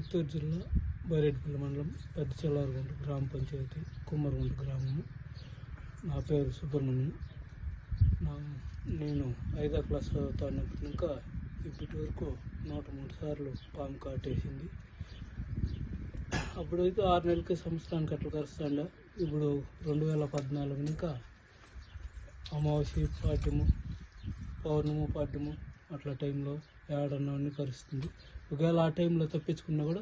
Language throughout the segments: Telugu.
చిత్తూరు జిల్లా బైరెడ్డిపల్లి మండలం పెద్ద చెల్లారుగుంట గ్రామ పంచాయతీ కుమ్మరుగుంట గ్రామము. నా పేరు సుబ్రహ్మణ్యం. నేను 5వ క్లాస్ చదువుతున్నప్పుడు ఇంకా ఇప్పటి వరకు 103 సార్లు పాము కాటేసింది. అప్పుడైతే 6 నెలలకి సంవత్సరానికి అట్లా కరుస్తుండే. ఇప్పుడు 2014 ఇంకా అమావాస్య పాడ్యము, పౌర్ణము పాడ్యము అట్లా టైంలో ఏడన్నా కరుస్తుంది. ఒకవేళ ఆ టైంలో తప్పించుకున్నా కూడా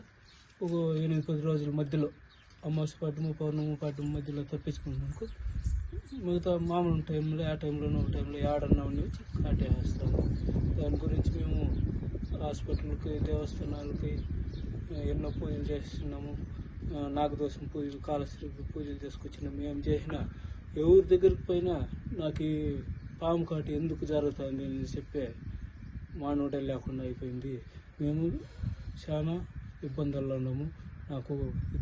ఒక 8-10 రోజుల మధ్యలో అమావాస్య పాడ్యము, పౌర్ణము పాడ్యము మధ్యలో తప్పించుకున్నాకు మిగతా మామూలు టైంలో ఆ టైంలోనూ ఒక టైంలో ఏడన్నా వచ్చి కాటేస్తాము. దాని గురించి మేము హాస్పిటల్కి, దేవస్థానాలకి ఎన్నో పూజలు చేస్తున్నాము. నాగదోషం పూజలు, కాలశ్రీ పూజలు చేసుకొచ్చినాము. మేము చేసిన ఎవరి దగ్గరికి పోయినా నాకు ఈ పాము కాటు ఎందుకు జరుగుతుంది అని చెప్పే మానవుడే లేకుండా అయిపోయింది. మేము చాలా ఇబ్బందుల్లో ఉన్నాము. నాకు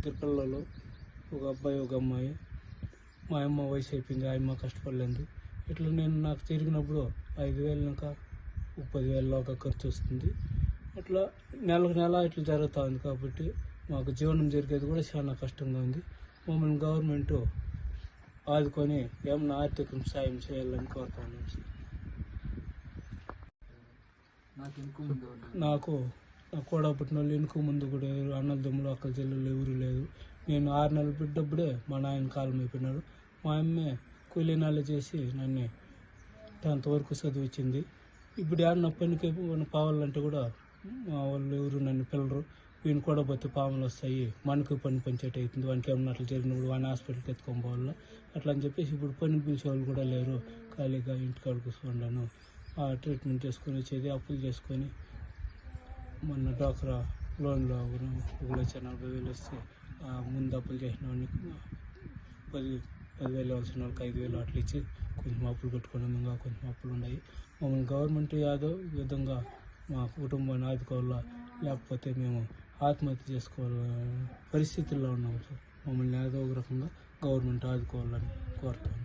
2 పిల్లలు, ఒక అబ్బాయి ఒక అమ్మాయి. మా అమ్మ వయసు అయిపోయింది, ఆ అమ్మ కష్టపడలేదు. ఇట్లా నాకు తిరిగినప్పుడు 5,000 ఇంకా 10,000 ఒక ఖర్చు వస్తుంది. అట్లా నెలకు నెల ఇట్లా జరుగుతూ ఉంది. కాబట్టి మాకు జీవనం జరిగేది కూడా చాలా కష్టంగా ఉంది. మమ్మల్ని గవర్నమెంట్ ఆదుకొని ఏమన్నా ఆర్థిక సాయం చేయాలని కోరుతున్నాను సార్. నాకు కూడా పుట్టిన వాళ్ళు వెనుక ముందు కూడా అన్నదమ్ములు, అక్కల చెల్లెళ్ళు ఎవరు లేదు. నేను 6 నెలలు బిడ్డప్పుడే మా నాయన కాలం అయిపోయినాడు. మా అమ్మే కూలీనాలు చేసి నన్ను 10th వరకు చదివించింది. ఇప్పుడు ఏమన్నా పనికి పోవాలంటే కూడా మా వాళ్ళు ఎవరు నన్ను పిల్లరు. వీని కూడా పోతే పాములు వస్తాయి, మనకు పని పంచేట అవుతుంది, వానికి ఏమన్నా అట్లా జరిగినప్పుడు వాడిని హాస్పిటల్కి ఎత్తుకొని పోవాలా అట్లా అని చెప్పేసి ఇప్పుడు పని పిలిచే వాళ్ళు కూడా లేరు. ఖాళీగా ఇంటికాడ కూర్చున్నాను. ట్రీట్మెంట్ చేసుకొని వచ్చేది అప్పులు చేసుకొని మొన్న డ్వాక్రా లోన్లో 1,40,000 వస్తే ముందు అప్పులు చేసిన వాడికి 10,000 ఇవ్వాల్సిన వాళ్ళకి 5,000 అట్లా ఇచ్చి కొంచెం అప్పులు పెట్టుకున్నాం. ఇంకా కొంచెం అప్పులు ఉన్నాయి. మమ్మల్ని గవర్నమెంట్ ఏదో విధంగా మా కుటుంబాన్ని ఆదుకోవాలా, లేకపోతే మేము ఆత్మహత్య చేసుకోవాల పరిస్థితుల్లో ఉన్నాము సార్. మమ్మల్ని ఏదో ఒక రకంగా గవర్నమెంట్ ఆదుకోవాలని కోరుతాను.